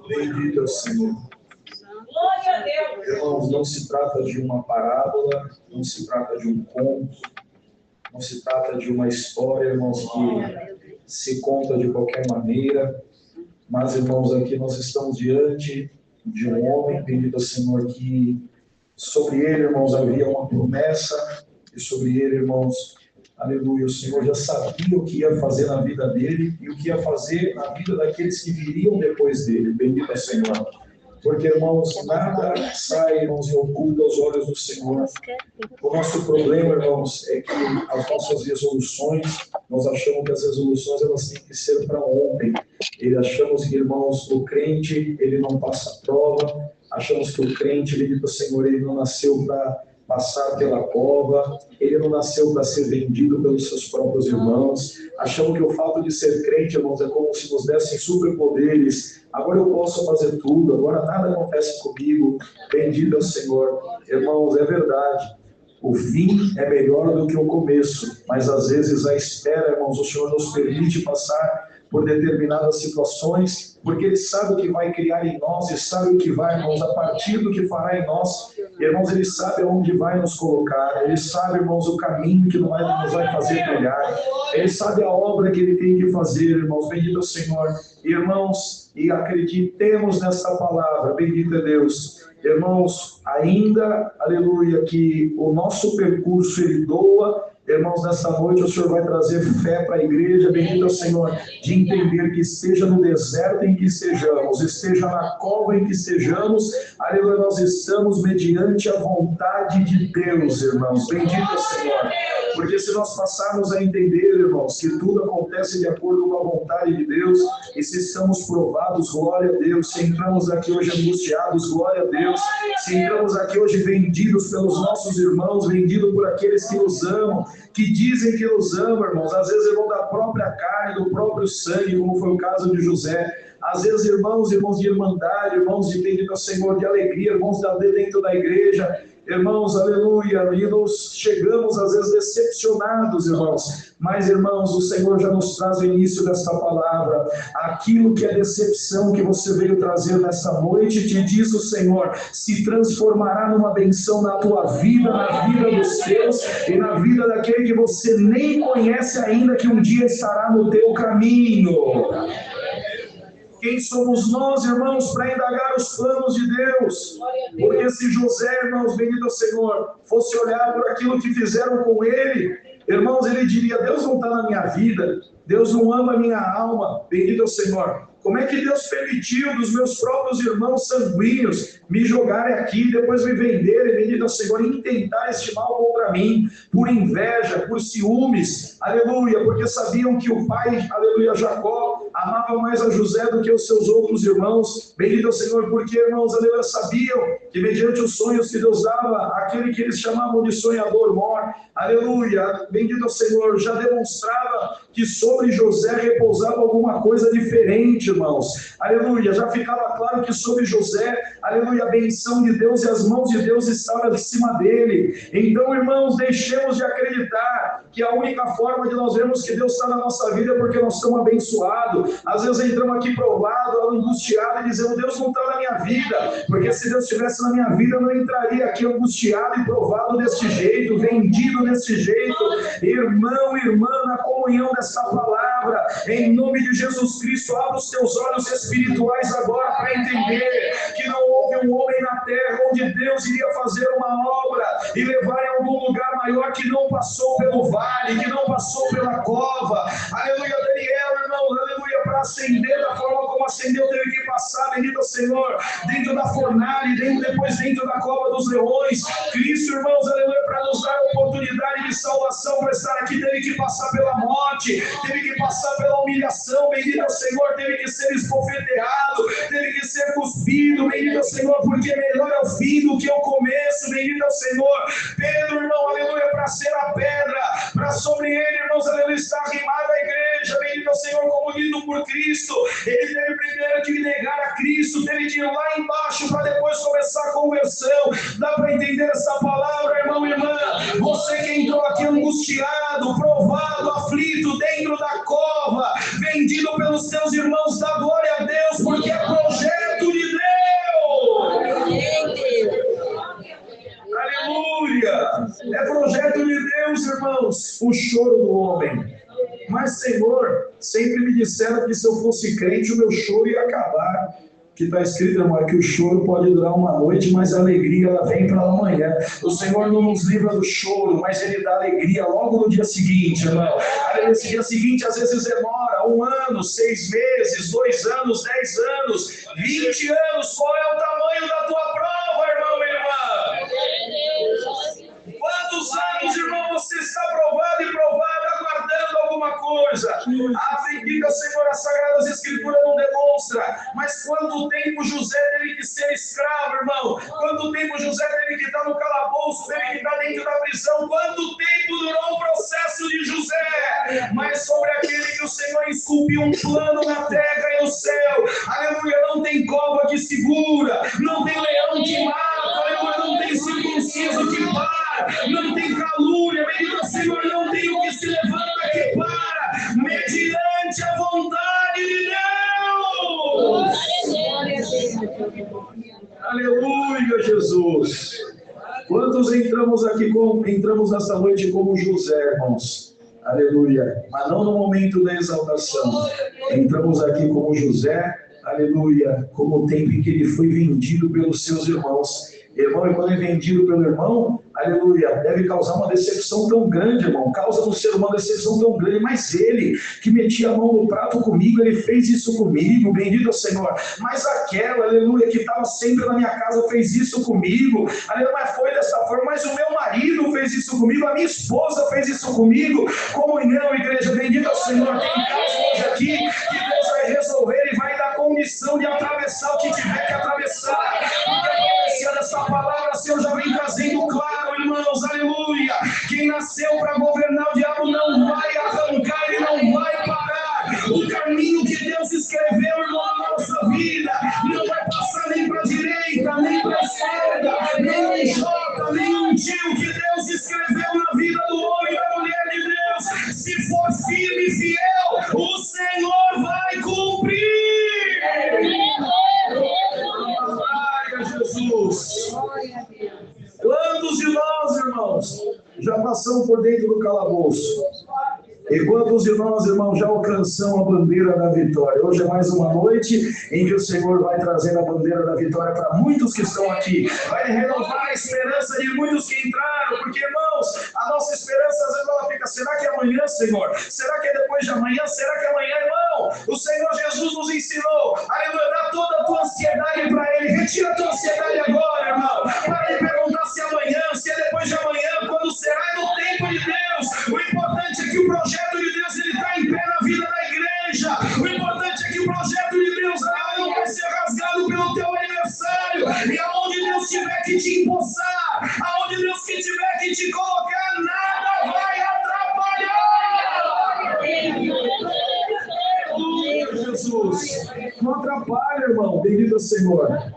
Bendito é o Senhor. Irmãos, não se trata de uma parábola, não se trata de um conto, não se trata de uma história, irmãos, que se conta de qualquer maneira, mas, irmãos, aqui nós estamos diante de um homem, bendito é o Senhor, que sobre ele, irmãos, havia uma promessa, e sobre ele, irmãos, aleluia, o Senhor já sabia o que ia fazer na vida dele e o que ia fazer na vida daqueles que viriam depois dele, bendito é o Senhor. Porque, irmãos, nada sai, irmãos, e oculta aos olhos do Senhor. O nosso problema, irmãos, é que as nossas resoluções, nós achamos que as resoluções elas têm que ser para ontem. E achamos que, irmãos, o crente, ele não passa prova. Achamos que o crente, bendito Senhor, ele não nasceu para passar pela cova, ele não nasceu para ser vendido pelos seus próprios irmãos. Achamos que o fato de ser crente, irmãos, é como se nos dessem superpoderes. Agora eu posso fazer tudo, agora nada acontece comigo. Bendito é o Senhor. Irmãos, é verdade. O fim é melhor do que o começo, mas às vezes a espera, irmãos, o Senhor nos permite passar por determinadas situações, porque Ele sabe o que vai criar em nós e sabe o que vai, irmãos, a partir do que fará em nós. Irmãos, Ele sabe aonde vai nos colocar, Ele sabe, irmãos, o caminho que nos vai fazer trilhar, Ele sabe a obra que Ele tem que fazer, irmãos, bendito é o Senhor. Irmãos, e acreditemos nessa palavra, bendito é Deus. Irmãos, ainda, aleluia, que o nosso percurso Ele doa. Irmãos, nessa noite o Senhor vai trazer fé para a igreja, bendito é o Senhor, de entender que esteja no deserto em que estejamos, esteja na cova em que estejamos, aleluia, nós estamos mediante a vontade de Deus, irmãos, bendito é o Senhor, porque se nós passarmos a entender, irmãos, que tudo acontece de acordo com a vontade de Deus, e se estamos provados, glória a Deus, se entramos aqui hoje angustiados, glória a Deus, se entramos aqui hoje vendidos pelos nossos irmãos, vendidos por aqueles que nos amam, que dizem que nos amam, irmãos, às vezes irmão da própria carne, do próprio sangue, como foi o caso de José, às vezes irmãos de irmandade, irmãos de bendito ao Senhor, de alegria, irmãos dentro da igreja, irmãos, aleluia, e nós chegamos às vezes decepcionados, irmãos, mas irmãos, o Senhor já nos traz o início desta palavra, aquilo que é decepção que você veio trazer nessa noite, te diz o Senhor, se transformará numa benção na tua vida, na vida dos teus, e na vida daquele que você nem conhece ainda, que um dia estará no teu caminho. Quem somos nós, irmãos, para indagar os planos de Deus? Porque se José, irmãos, bendito ao Senhor, fosse olhar por aquilo que fizeram com ele, irmãos, ele diria, Deus não está na minha vida, Deus não ama a minha alma, bendito ao Senhor. Como é que Deus permitiu dos meus próprios irmãos sanguíneos me jogarem aqui, depois me venderem, bendito ao Senhor, e intentar este mal contra mim, por inveja, por ciúmes, aleluia, porque sabiam que o pai, aleluia, Jacó, amava mais a José do que os seus outros irmãos, bendito ao Senhor, porque, irmãos, aleluia, sabiam que mediante os sonhos que Deus dava, aquele que eles chamavam de sonhador mor, aleluia, bendito ao Senhor, já demonstrava que sobre José repousava alguma coisa diferente, irmãos, aleluia, já ficava claro que sobre José, aleluia, a benção de Deus e as mãos de Deus estavam em cima dele. Então, irmãos, deixemos de acreditar que a única forma de nós vermos que Deus está na nossa vida é porque nós estamos abençoados. Às vezes entramos aqui provados, angustiados e dizemos, Deus não está na minha vida, porque se Deus estivesse na minha vida, eu não entraria aqui angustiado e provado deste jeito, vendido desse jeito. Irmão, irmã, na comunhão dessa palavra, em nome de Jesus Cristo, abra os teus olhos espirituais agora para entender que não houve um homem na terra onde Deus iria fazer uma obra e levar em algum lugar maior que não passou pelo vale, que não passou pela cova. Aleluia, Daniel, irmão, aleluia, para ascender da forma como ascendeu, teve que passar, bendito Senhor, dentro da fornalha, depois dentro da cova dos leões. Cristo, irmãos, aleluia, para nos dar a oportunidade de salvação, para estar aqui, teve que passar pela morte, teve que passar pela humilhação, bendito Senhor, teve que ser esbofeteado, teve que ser cuspido, bendito Senhor, porque melhor é o fim do que o começo, bendito Senhor. Pedro, irmão, aleluia, para ser a pedra, para sobre ele, irmãos, aleluia, estar arrimada a igreja, bendito Senhor, como dito por Cristo. Ele teve primeiro que negar a Cristo, teve que ir lá embaixo para depois começar a conversão. Dá para entender essa palavra, irmão e irmã? Você que entrou aqui angustiado, provado, aflito, dentro da cova, vendido pelos teus irmãos, dá glória a Deus, porque é projeto de Deus. Aleluia! É projeto de Deus, irmãos, o choro do homem. Mas, Senhor, sempre me disseram que se eu fosse crente, o meu choro ia acabar. Que está escrito, irmão, é que o choro pode durar uma noite, mas a alegria ela vem para amanhã. O Senhor não nos livra do choro, mas Ele dá alegria logo no dia seguinte, irmão. Esse dia seguinte às vezes demora 1 ano, 6 meses, 2 anos, 10 anos, 20 anos. Qual é o tamanho da tua prova, irmão e irmã? Quantos anos, irmão, você está provado e provado, aguardando alguma coisa? Bendita, Senhor, as Sagradas Escrituras não demonstra. Mas quanto tempo José teve que ser escravo, irmão? Quanto tempo José teve que estar no calabouço, teve que estar dentro da prisão? Quanto tempo durou o processo de José? Mas sobre aquele que o Senhor esculpiu um plano na terra e no céu, aleluia, não tem cova que segura, não tem leão que mata, aleluia, não tem circunciso que para, não tem calúnia, bendito Senhor, não tem o que se levanta que para, mediante a vontade de Deus. Aleluia, Jesus. Quantos entramos nessa noite como José, irmãos? Aleluia. Mas não no momento da exaltação. Entramos aqui como José, aleluia, como o tempo em que ele foi vendido pelos seus irmãos. Irmão, e quando é vendido pelo irmão, aleluia, deve causar uma decepção tão grande, irmão. Causa no ser humano uma decepção tão grande. Mas ele, que metia a mão no prato comigo, ele fez isso comigo, bendito ao Senhor. Mas aquela, aleluia, que estava sempre na minha casa, fez isso comigo. Aleluia, mas foi dessa forma. Mas o meu marido fez isso comigo, a minha esposa fez isso comigo. Comunhão, igreja, bendito ao Senhor. Tem casos hoje aqui que Deus vai resolver e vai dar condição de atravessar o que tiver que atravessar. Essa palavra, Senhor, já vem trazendo claro, irmãos, aleluia. Quem nasceu para governar, o diabo não vai arrancar, ele não vai parar. O caminho que Deus escreveu, irmão, na nossa vida, não vai passar nem para a direita, nem para a esquerda, nem um J, nem um tio que Deus escreveu na vida do homem e da mulher de Deus. Se for firme e fiel, o Senhor vai cumprir. Jesus. Quantos de nós, irmãos, já passamos por dentro do calabouço? E quantos de nós, irmãos, já alcançamos a bandeira da vitória? Hoje é mais uma noite em que o Senhor vai trazer a bandeira da vitória para muitos que estão aqui. Vai renovar a esperança de muitos que entraram, porque, irmãos, a nossa esperança às vezes ela fica, será que é amanhã, Senhor? Será que é depois de amanhã? Será que é amanhã, irmão? O Senhor Jesus nos ensinou, aleluia, dá toda a tua ansiedade para Ele. Retira a tua ansiedade agora, irmão. Para de perguntar se é amanhã, se é depois de amanhã, quando será, é no tempo de Deus. O importante é que o projeto de Deus ele está em pé na vida da igreja. O importante é que o projeto de Deus não vai ser rasgado pelo teu aniversário. E aonde Deus tiver que te empossar, aonde Deus que tiver que te colocar, nada vai atrapalhar. Jesus, não atrapalha, irmão. Bendito Senhor.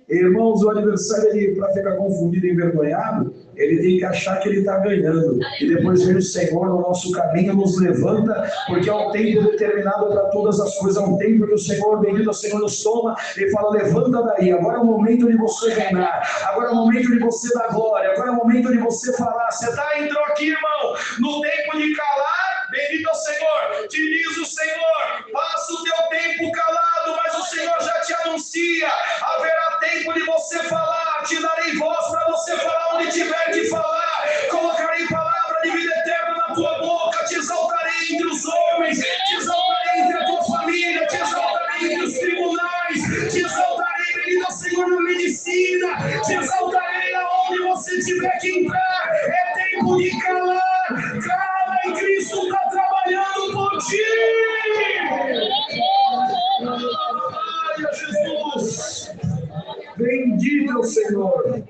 Irmãos, o adversário, para ficar confundido e envergonhado, ele tem que achar que ele está ganhando. E depois vem o Senhor no nosso caminho, nos levanta, porque há um tempo determinado para todas as coisas. Há um tempo que o Senhor, bendito o Senhor, nos toma e fala, levanta daí. Agora é o momento de você reinar. Agora é o momento de você dar glória. Agora é o momento de você falar. Você entrou aqui, irmão, no tempo de calar. Bendito ao Senhor. Te diz o Senhor, passa o teu tempo calado, mas o Senhor já te anuncia. Haverá tempo de você falar. Te darei voz para você falar onde tiver que falar. Colocarei palavra de vida eterna na tua boca. Te exaltarei entre os homens. Te exaltarei entre a tua família. Te exaltarei entre os tribunais. Te exaltarei, bendito Senhor, na medicina. Te exaltarei aonde você tiver que entrar. É tempo de calar. Cala e Cristo está trabalhando por ti. Ai, Jesus. Bendito é o Senhor.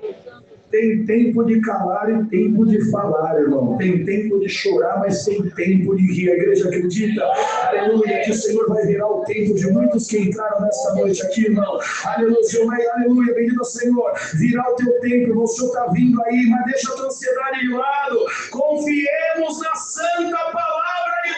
Tem tempo de calar e tempo de falar, irmão. Tem tempo de chorar, mas tem tempo de rir. A igreja acredita, aleluia, que o Senhor vai virar o tempo de muitos que entraram nesta noite aqui, irmão. Aleluia, Senhor, aleluia, bendito Senhor. Virar o teu tempo, irmão. O Senhor está vindo aí, mas deixa a tua ansiedade de lado. Confiemos na santa palavra de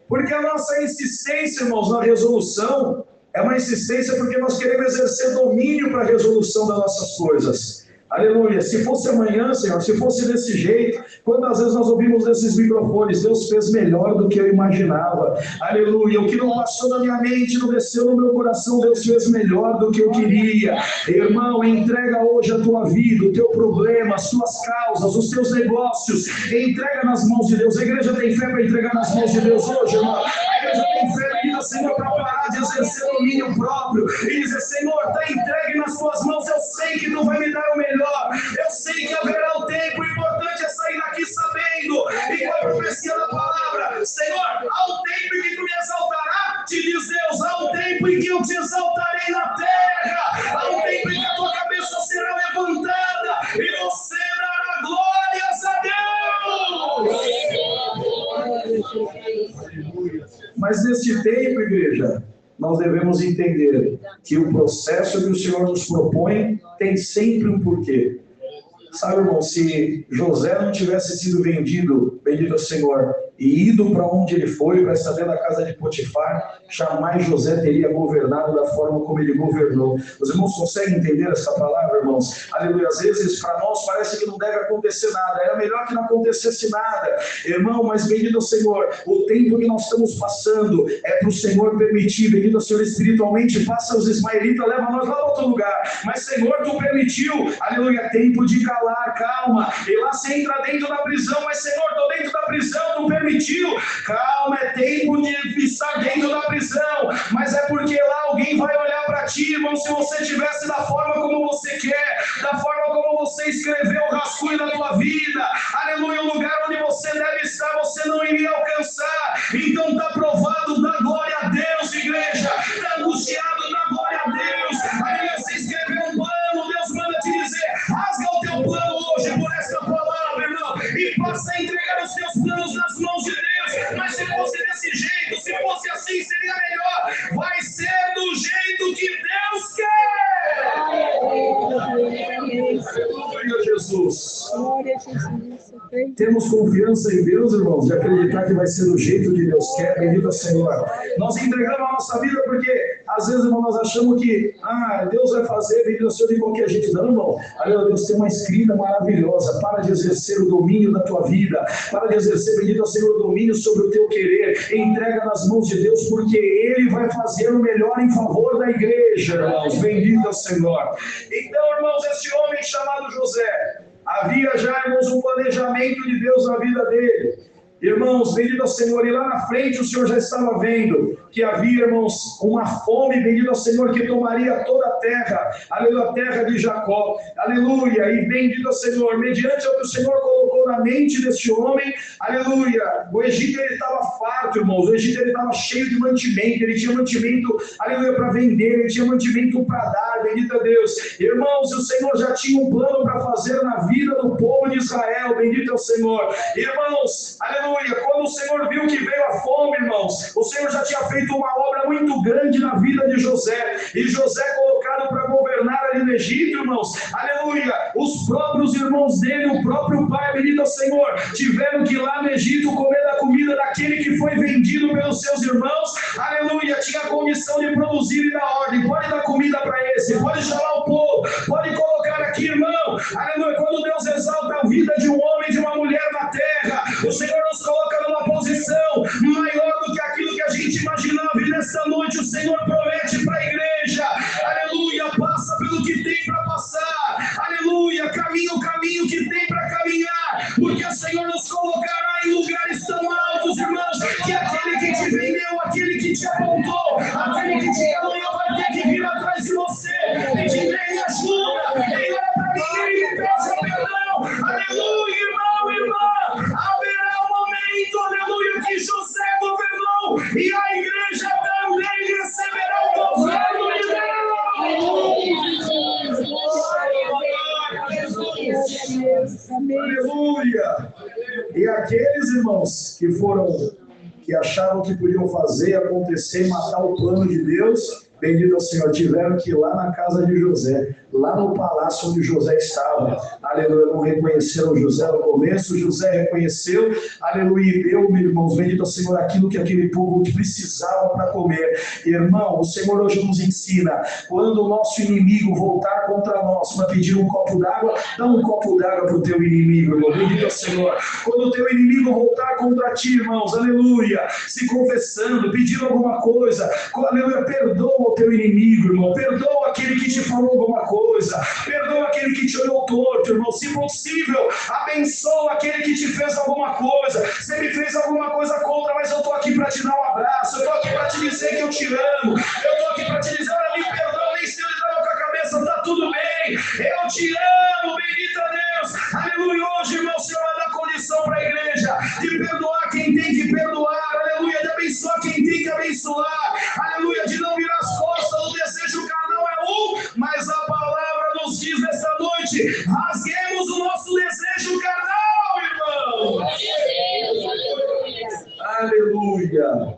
Porque a nossa insistência, irmãos, na resolução é uma insistência porque nós queremos exercer domínio para a resolução das nossas coisas. Aleluia. Se fosse amanhã, Senhor, se fosse desse jeito, quantas vezes nós ouvimos nesses microfones, Deus fez melhor do que eu imaginava. Aleluia. O que não passou na minha mente, não desceu no meu coração, Deus fez melhor do que eu queria. Irmão, entrega hoje a tua vida, o teu problema, as tuas causas, os teus negócios, entrega nas mãos de Deus. A igreja tem fé para entregar nas mãos de Deus hoje, irmão. A igreja tem fé, Senhor, para parar de exercer domínio próprio e dizer, Senhor, está entregue nas tuas mãos, eu sei que tu vai me dar o melhor. Eu sei que haverá o tempo, o importante é sair daqui sabendo, e com a profecia da palavra, Senhor, há um tempo em que tu me exaltará, te diz Deus, há um tempo em que eu te exaltarei na terra, há um tempo em que a tua cabeça será levantada, e você dará glórias a Deus. Mas neste tempo, igreja, nós devemos entender que o processo que o Senhor nos propõe tem sempre um porquê. Sabe, irmão, se José não tivesse sido vendido, bendito é o Senhor, e ido para onde ele foi, para estar dentro da casa de Potifar, jamais José teria governado da forma como ele governou. Os irmãos conseguem entender essa palavra, irmãos? Aleluia. Às vezes, para nós, parece que não deve acontecer nada. Era melhor que não acontecesse nada. Irmão, mas bendito é o Senhor, o tempo que nós estamos passando é para o Senhor permitir, bendito é o Senhor, espiritualmente, passa os ismaelitas, leva nós lá para outro lugar. Mas, Senhor, tu permitiu, aleluia, tempo de calar, calma. E lá você entra dentro da prisão, mas, Senhor, estou dentro da prisão, tu permitiu. Calma, é tempo de estar dentro da prisão, mas é porque lá alguém vai olhar para ti, irmão, se você estivesse da forma como você quer, da forma como você escreveu o rascunho da tua vida, aleluia, o lugar onde você deve estar, você não iria alcançar. Então está provado, dá glória a Deus, igreja, está angustiado, dá glória a Deus. Aí você escreveu um plano, Deus manda te dizer, rasga o teu plano hoje por esta palavra, irmão, e passa a entregar os teus planos nas mãos de Deus. Mas se fosse desse jeito, se fosse assim, seria melhor. Vai ser do jeito que Deus quer. Aleluia, Jesus. Temos confiança em Deus, irmãos, de acreditar que vai ser do jeito que Deus quer. Bendito Senhor. Nós entregamos a nossa vida porque às vezes, irmão, nós achamos que Deus vai fazer, bendito Senhor, de qualquer jeito. Não, irmão. Aleluia, Deus tem uma escrita maravilhosa. Para de exercer o domínio da tua vida. Para de exercer, bendito Senhor, o domínio sobre o teu querer. Entrega nas mãos de Deus, porque Ele vai fazer o melhor em favor da igreja, irmãos. Bendito Senhor. Então, irmãos, esse homem chamado José, havia já, irmãos, um planejamento de Deus na vida dele. Irmãos, bendito ao Senhor, e lá na frente o Senhor já estava vendo que havia, irmãos, uma fome, bendito ao Senhor, que tomaria toda a terra, aleluia, a terra de Jacó, aleluia, e bendito ao Senhor, mediante o que o Senhor colocou na mente deste homem, aleluia, o Egito ele estava farto, irmãos, o Egito ele estava cheio de mantimento, ele tinha mantimento, aleluia, para vender, ele tinha mantimento para dar, bendito a Deus, irmãos, o Senhor já tinha um plano para fazer na vida do povo de Israel, bendito ao Senhor, irmãos, aleluia, quando o Senhor viu que veio a fome, irmãos, o Senhor já tinha feito uma obra muito grande na vida de José, e José colocado para governar ali no Egito, irmãos, aleluia, os próprios irmãos dele, o próprio pai, bendito ao Senhor, tiveram que ir lá no Egito comer da comida daquele que foi vendido pelos seus irmãos, aleluia, tinha a condição de produzir e dar ordem, pode dar comida para esse, pode chamar o povo, pode colocar aqui, irmão, aleluia, quando Deus exalta a vida de um homem e de uma mulher na terra, o Senhor nos coloca numa posição maior do que aquilo que a gente imaginava, e nesta noite o Senhor promete para a igreja, aleluia, passa pelo que tem para passar, aleluia, caminha o caminho que tem para caminhar, porque o Senhor nos colocará em lugares tão altos, irmãos, que aquele que te vendeu, aquele que te apontou, aquele que te caluniou vai ter que vir atrás de você e te me ajuda, e olha para mim e me peça perdão, aleluia, irmão, irmã, haverá um momento, aleluia, que José governou e a igreja também receberá o governo de Deus. Aleluia! E aqueles irmãos que achavam que podiam fazer acontecer, matar o plano de Deus, bendito ao Senhor, tiveram que ir lá na casa de José. lá no palácio onde José estava. Aleluia, não reconheceram José no começo, José reconheceu, aleluia, e deu, meus irmãos, bendito ao Senhor, aquilo que aquele povo precisava para comer. Irmão, o Senhor hoje nos ensina, quando o nosso inimigo voltar contra nós para pedir um copo d'água, dá um copo d'água para o teu inimigo, irmão, bendito ao Senhor. Quando o teu inimigo voltar contra ti, irmãos, aleluia, se confessando, pedindo alguma coisa, aleluia, perdoa o teu inimigo, irmão, perdoa aquele que te falou alguma coisa, perdoa aquele que te olhou torto, irmão, se possível, abençoa aquele que te fez alguma coisa. Você me fez alguma coisa contra, mas eu estou aqui para te dar um abraço, eu estou aqui para te dizer que eu te amo, eu estou aqui para te dizer, olha, me perdoa, nem sei onde estava com a cabeça, está tudo bem, eu te amo, bendito a Deus, aleluia. Hoje, irmão, o Senhor vai dar condição para a igreja de perdoar quem tem que perdoar, aleluia, de abençoar quem tem que abençoar, aleluia, de não virar as costas. O desejo carnal é um, mas a palavra nos diz nessa noite, rasguemos o nosso desejo carnal, irmão. Aleluia.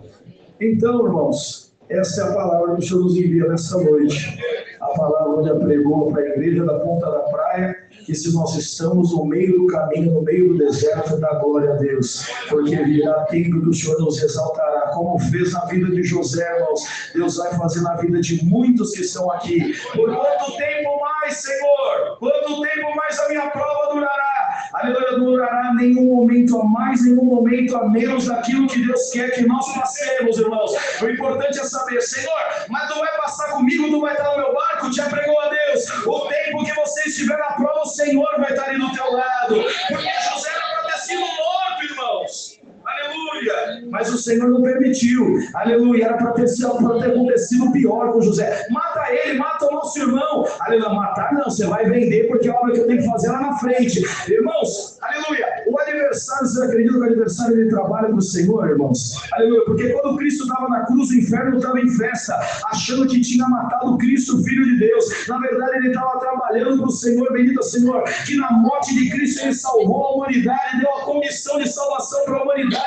Então, irmãos, essa é a palavra que o Senhor nos envia nessa noite. A palavra onde apregou para a igreja da Ponta da Praia, que se nós estamos no meio do caminho, no meio do deserto, dá glória a Deus, porque virá tempo que o Senhor nos exaltará, como fez na vida de José, irmãos. Deus vai fazer na vida de muitos que estão aqui. Por quanto tempo mais, Senhor? Quanto tempo mais a minha prova durará? Aleluia, não durará nenhum momento a mais, nenhum momento a menos daquilo que Deus quer que nós passemos, irmãos. O importante é saber, Senhor, mas tu vai passar comigo, tu vai estar no meu barco, te apregou a Deus. O tempo que você estiver na prova, o Senhor vai estar ali do teu lado. Porque José era para ter sido morto, irmãos. Aleluia. Mas o Senhor não permitiu. Aleluia. Era para ter acontecido pior com José. Mata ele, mata o nosso irmão. Aleluia. Matar não, você vai vender porque é a obra que eu tenho que fazer lá na frente. Irmãos, aleluia. O aniversário, você acredita que o aniversário ele trabalha para o Senhor, irmãos? Aleluia. Porque quando Cristo estava na cruz, o inferno estava em festa, achando que tinha matado Cristo, Filho de Deus. Na verdade, ele estava trabalhando para o Senhor, bendito Senhor, que na morte de Cristo ele salvou a humanidade, deu a comissão de salvação para a humanidade.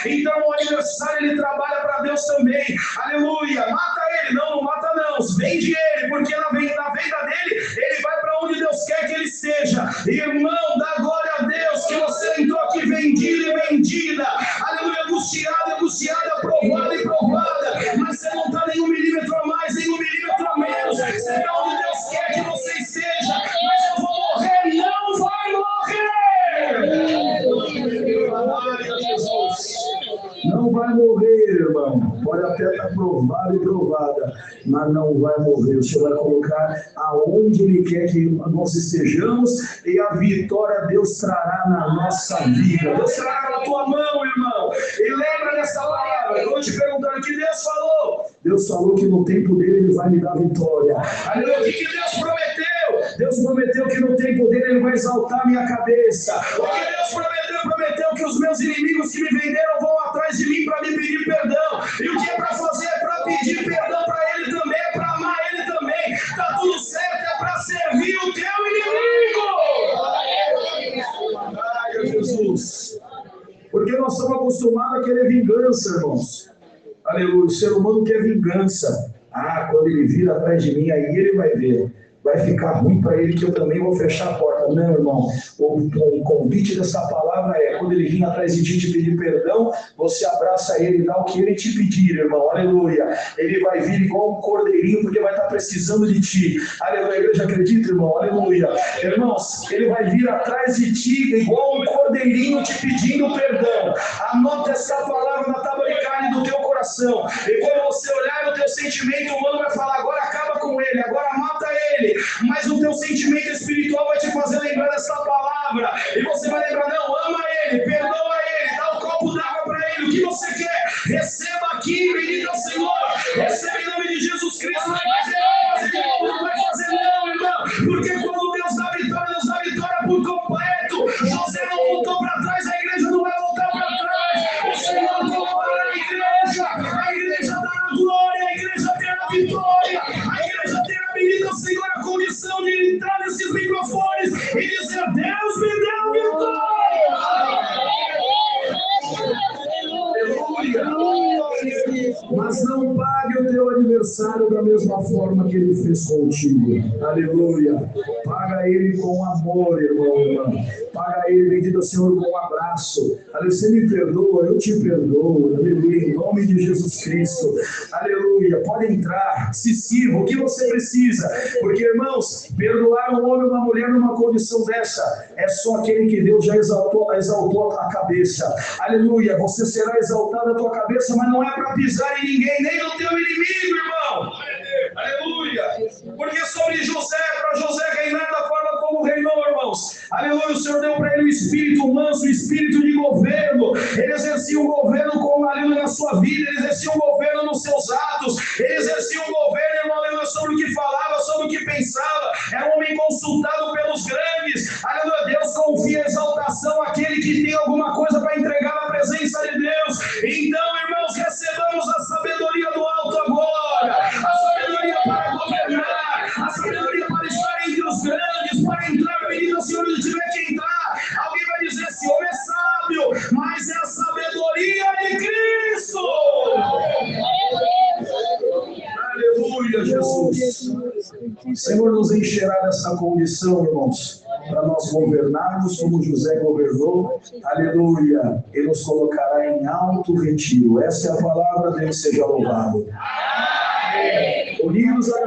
Então o aniversário ele trabalha para Deus também. Aleluia. Mata ele, não mata não, vende ele, porque na venda dele ele vai para onde Deus quer que ele esteja. Irmão, dá glória a Deus que você entrou aqui vendido e vendida, aleluia, angustiada, provada e provada, mas você não está nem 1 milímetro a mais, nem 1 milímetro a menos. Você está onde Deus quer que você esteja, mas eu vou morrer, não vai morrer. Não vai morrer, irmão. Pode até estar provado e provada, mas não vai morrer. O Senhor vai colocar aonde Ele quer que nós estejamos, e a vitória Deus trará na nossa vida. Deus trará na tua mão, irmão. E lembra dessa palavra. Eu vou te perguntando o que Deus falou. Deus falou que no tempo dele Ele vai me dar vitória. Aleluia. O que Deus prometeu? Deus prometeu que no tempo dele Ele vai exaltar minha cabeça. O que Deus prometeu que os meus inimigos que me venderam vão atrás de mim para me pedir perdão. E o que é para fazer é para pedir perdão para Ele também, é para amar Ele também. Está tudo certo, é para servir o teu inimigo. Ai, Jesus. Porque nós estamos acostumados a querer vingança, irmãos. Aleluia. O ser humano quer vingança. Ah, quando ele vir atrás de mim, aí ele vai ver. Vai ficar ruim para ele que eu também vou fechar a porta. Não, irmão. O convite dessa palavra é, quando ele vir atrás de ti te pedir perdão, você abraça ele e dá o que ele te pedir, irmão. Aleluia. Ele vai vir igual um cordeirinho, porque vai estar precisando de ti. Aleluia. A igreja acredita, irmão? Aleluia. Irmãos, ele vai vir atrás de ti igual um cordeirinho te pedindo perdão. Anota essa palavra na tábua de carne do teu coração. E quando você olhar no teu sentimento humano, vai falar, agora acaba com ele, agora mata ele. Mas o teu sentimento espiritual vai te fazer lembrar dessa palavra. E você vai lembrar, não, ama ele, perdoa ele, dá um copo d'água para ele. O que você quer? Receba aqui, bendito ao Senhor. Receba em nome de Jesus Cristo. Não vai fazer não, irmão. Porque quando Deus dá vitória por completo. José não voltou para trás, a igreja não vai voltar para trás. O Senhor voltou para a igreja dará glória, a igreja terá vitória, a igreja terá, bendito ao Senhor, a condição de entrar nesses microfones e dizer, Deus me deu vitória. Aleluia. Mas não pague o teu adversário da mesma forma que ele fez contigo. Aleluia. Paga ele com amor, irmão, irmã. Paga ele, bendito Senhor, com um abraço. Aleluia. Você me perdoa, eu te perdoo. Aleluia. Em nome de Jesus Cristo. Aleluia. Pode entrar, se sirva, o que você precisa. Porque, irmãos, perdoar um homem ou uma mulher numa condição dessa é só aquele que Deus já exaltou a cabeça. Aleluia. Você será exaltado a tua cabeça, mas não é para pisar em ninguém, nem no teu inimigo, irmão. Aleluia. Porque sobre José, para José reinar da forma como reinou, irmãos. Aleluia. O Senhor deu para ele o espírito manso, o espírito de governo. Ele exercia um governo como, aleluia, na sua vida. Ele exercia um governo nos seus atos. Ele exercia um governo, irmão, aleluia, sobre o que falava, sobre o que pensava. Era um homem consultado pelos grandes. Aleluia. Deus confia a exaltação àquele que tem alguma coisa para entregar na presença de Deus. Então, irmãos, recebamos a sabedoria do alto agora. A sabedoria para governar. A sabedoria para estar entre os grandes, para entrar, menino, se onde tiver que entrar. Alguém vai dizer, esse homem é sábio, mas é a sabedoria de Cristo. Aleluia, Jesus. O Senhor nos encherá dessa condição, irmãos, para nós governarmos como José governou. Aleluia. Ele nos colocará em alto retiro. Essa é a palavra dele, seja louvado. Unidos a